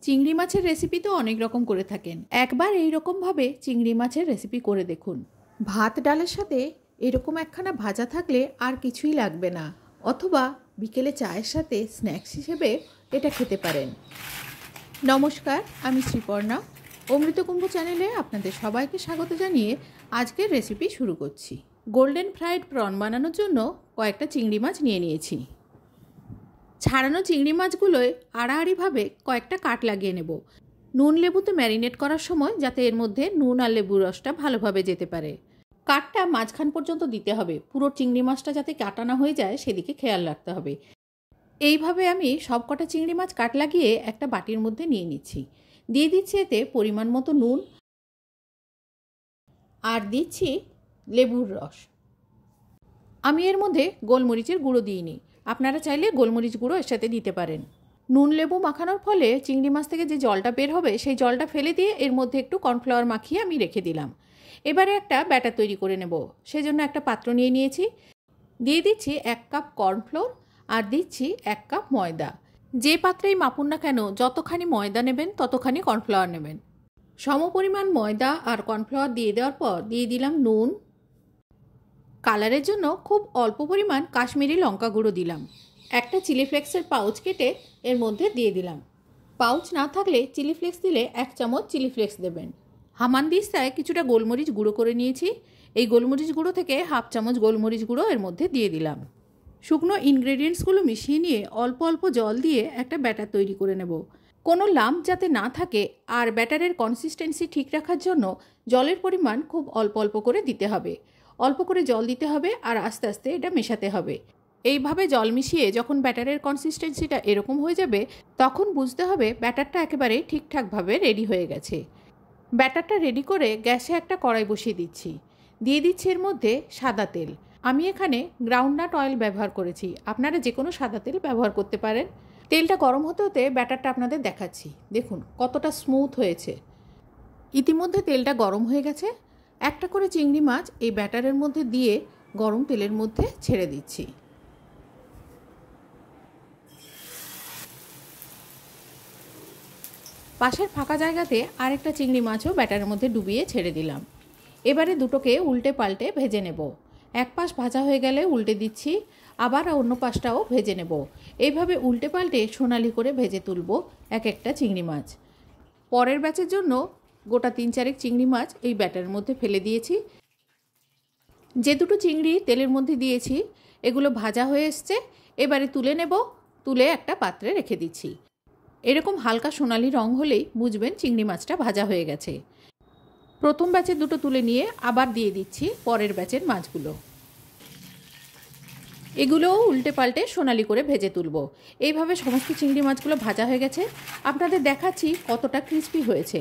চিংড়ি মাছের রেসিপি তো অনেক রকম করে থাকেন। একবার এই রকমভাবে চিংড়ি মাছের রেসিপি করে দেখুন। ভাত ডালের সাথে এরকম একখানা ভাজা থাকলে আর কিছুই লাগবে না, অথবা বিকেলে চায়ের সাথে স্ন্যাক্স হিসেবে এটা খেতে পারেন। নমস্কার, আমি শ্রীপর্ণা। অমৃতকুম্ভ চ্যানেলে আপনাদের সবাইকে স্বাগত জানিয়ে আজকের রেসিপি শুরু করছি। গোল্ডেন ফ্রাইড প্রন বানানোর জন্য কয়েকটা চিংড়ি মাছ নিয়ে নিয়েছি। ছাড়ানো চিংড়ি মাছগুলোয় আড়াআড়িভাবে কয়েকটা কাট লাগিয়ে নেব, নুন লেবুতে ম্যারিনেট করার সময় যাতে এর মধ্যে নুন আর লেবুর রসটা ভালোভাবে যেতে পারে। কাটটা মাঝখান পর্যন্ত দিতে হবে, পুরো চিংড়ি মাছটা যাতে কাটা না হয়ে যায় সেদিকে খেয়াল রাখতে হবে। এইভাবে আমি সব কটা চিংড়ি মাছ কাট লাগিয়ে একটা বাটির মধ্যে নিয়ে নিচ্ছি। দিয়ে দিচ্ছি এতে পরিমাণ মতো নুন আর দিচ্ছি লেবুর রস। আমি এর মধ্যে গোলমরিচের গুঁড়ো দিইনি, আপনারা চাইলে গোলমরিচ গুঁড়ো এর সাথে দিতে পারেন। নুন লেবু মাখানোর ফলে চিংড়ি মাছ থেকে যে জলটা বের হবে সেই জলটা ফেলে দিয়ে এর মধ্যে একটু কর্নফ্লাওয়ার মাখিয়ে আমি রেখে দিলাম। এবারে একটা ব্যাটার তৈরি করে নেব। সেজন্য একটা পাত্র নিয়ে নিয়েছি। দিয়ে দিচ্ছি 1 কাপ কর্নফ্লোর আর দিচ্ছি 1 কাপ ময়দা। যে পাত্রেই মাপুন না কেন, যতখানি ময়দা নেবেন ততখানি কর্নফ্লাওয়ার নেবেন। সমপরিমাণ ময়দা আর কর্নফ্লাওয়ার দিয়ে দেওয়ার পর দিয়ে দিলাম নুন। কালারের জন্য খুব অল্প পরিমাণ কাশ্মীরি লঙ্কা গুঁড়ো দিলাম। একটা চিলি ফ্লেক্সের পাউচ কেটে এর মধ্যে দিয়ে দিলাম। পাউচ না থাকলে চিলি ফ্লেক্স দিলে 1 চামচ চিলি ফ্লেক্স দেবেন। হামানদিস্তায় কিছুটা গোলমরিচ গুঁড়ো করে নিয়েছি। এই গোলমরিচ গুঁড়ো থেকে 1/2 চামচ গোলমরিচ গুঁড়ো এর মধ্যে দিয়ে দিলাম। শুকনো ইনগ্রেডিয়েন্টসগুলো মিশিয়ে নিয়ে অল্প অল্প জল দিয়ে একটা ব্যাটার তৈরি করে নেব। কোনো লাম্প যাতে না থাকে আর ব্যাটারের কনসিস্টেন্সি ঠিক রাখার জন্য জলের পরিমাণ খুব অল্প অল্প করে দিতে হবে। অল্প করে জল দিতে হবে আর আস্তে আস্তে এটা মেশাতে হবে। এইভাবে জল মিশিয়ে যখন ব্যাটারের কনসিস্টেন্সিটা এরকম হয়ে যাবে তখন বুঝতে হবে ব্যাটারটা একেবারে ঠিকঠাকভাবে রেডি হয়ে গেছে। ব্যাটারটা রেডি করে গ্যাসে একটা কড়াই বসিয়ে দিচ্ছি। দিয়ে দিচ্ছি এর মধ্যে সাদা তেল। আমি এখানে গ্রাউন্ডনাট অয়েল ব্যবহার করেছি, আপনারা যে কোনো সাদা তেল ব্যবহার করতে পারেন। তেলটা গরম হতে হতে ব্যাটারটা আপনাদের দেখাচ্ছি। দেখুন কতটা স্মুথ হয়েছে। ইতিমধ্যে তেলটা গরম হয়ে গেছে। একটা করে চিংড়ি মাছ এই ব্যাটারের মধ্যে দিয়ে গরম তেলের মধ্যে ছেড়ে দিচ্ছি। পাশের ফাঁকা জায়গাতে আরেকটা চিংড়ি মাছও ব্যাটারের মধ্যে ডুবিয়ে ছেড়ে দিলাম। এবারে দুটোকে উল্টে পাল্টে ভেজে নেব। এক পাশ ভাজা হয়ে গেলে উল্টে দিচ্ছি, আবার অন্য পাশটাও ভেজে নেব। এইভাবে উল্টে পাল্টে সোনালি করে ভেজে তুলব এক একটা চিংড়ি মাছ। পরের ব্যাচের জন্য গোটা 3-4 চিংড়ি মাছ এই ব্যাটারের মধ্যে ফেলে দিয়েছি। যে দুটো চিংড়ি তেলের মধ্যে দিয়েছি এগুলো ভাজা হয়ে এসছে। এবারে তুলে নেব, তুলে একটা পাত্রে রেখে দিচ্ছি। এরকম হালকা সোনালি রং হলেই বুঝবেন চিংড়ি মাছটা ভাজা হয়ে গেছে। প্রথম ব্যাচের দুটো তুলে নিয়ে আবার দিয়ে দিচ্ছি পরের ব্যাচের মাছগুলো। এগুলোও উল্টে পাল্টে সোনালি করে ভেজে তুলব। এইভাবে সমস্ত চিংড়ি মাছগুলো ভাজা হয়ে গেছে। আপনাদের দেখাচ্ছি কতটা ক্রিস্পি হয়েছে।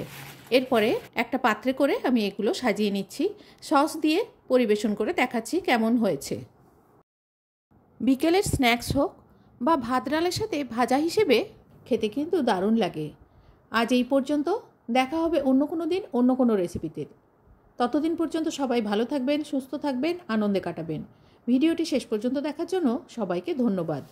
এরপরে একটা পাত্রে করে আমি এগুলো সাজিয়ে নিচ্ছি। সস দিয়ে পরিবেশন করে দেখাচ্ছি কেমন হয়েছে। বিকেলের স্ন্যাক্স হোক বা ভাত ডালের সাথে ভাজা হিসেবে খেতে কিন্তু দারুণ লাগে। আজ এই পর্যন্ত, দেখা হবে অন্য কোনো দিন অন্য কোনো রেসিপিতে। ততদিন পর্যন্ত সবাই ভালো থাকবেন, সুস্থ থাকবেন, আনন্দে কাটাবেন। ভিডিওটি শেষ পর্যন্ত দেখার জন্য সবাইকে ধন্যবাদ।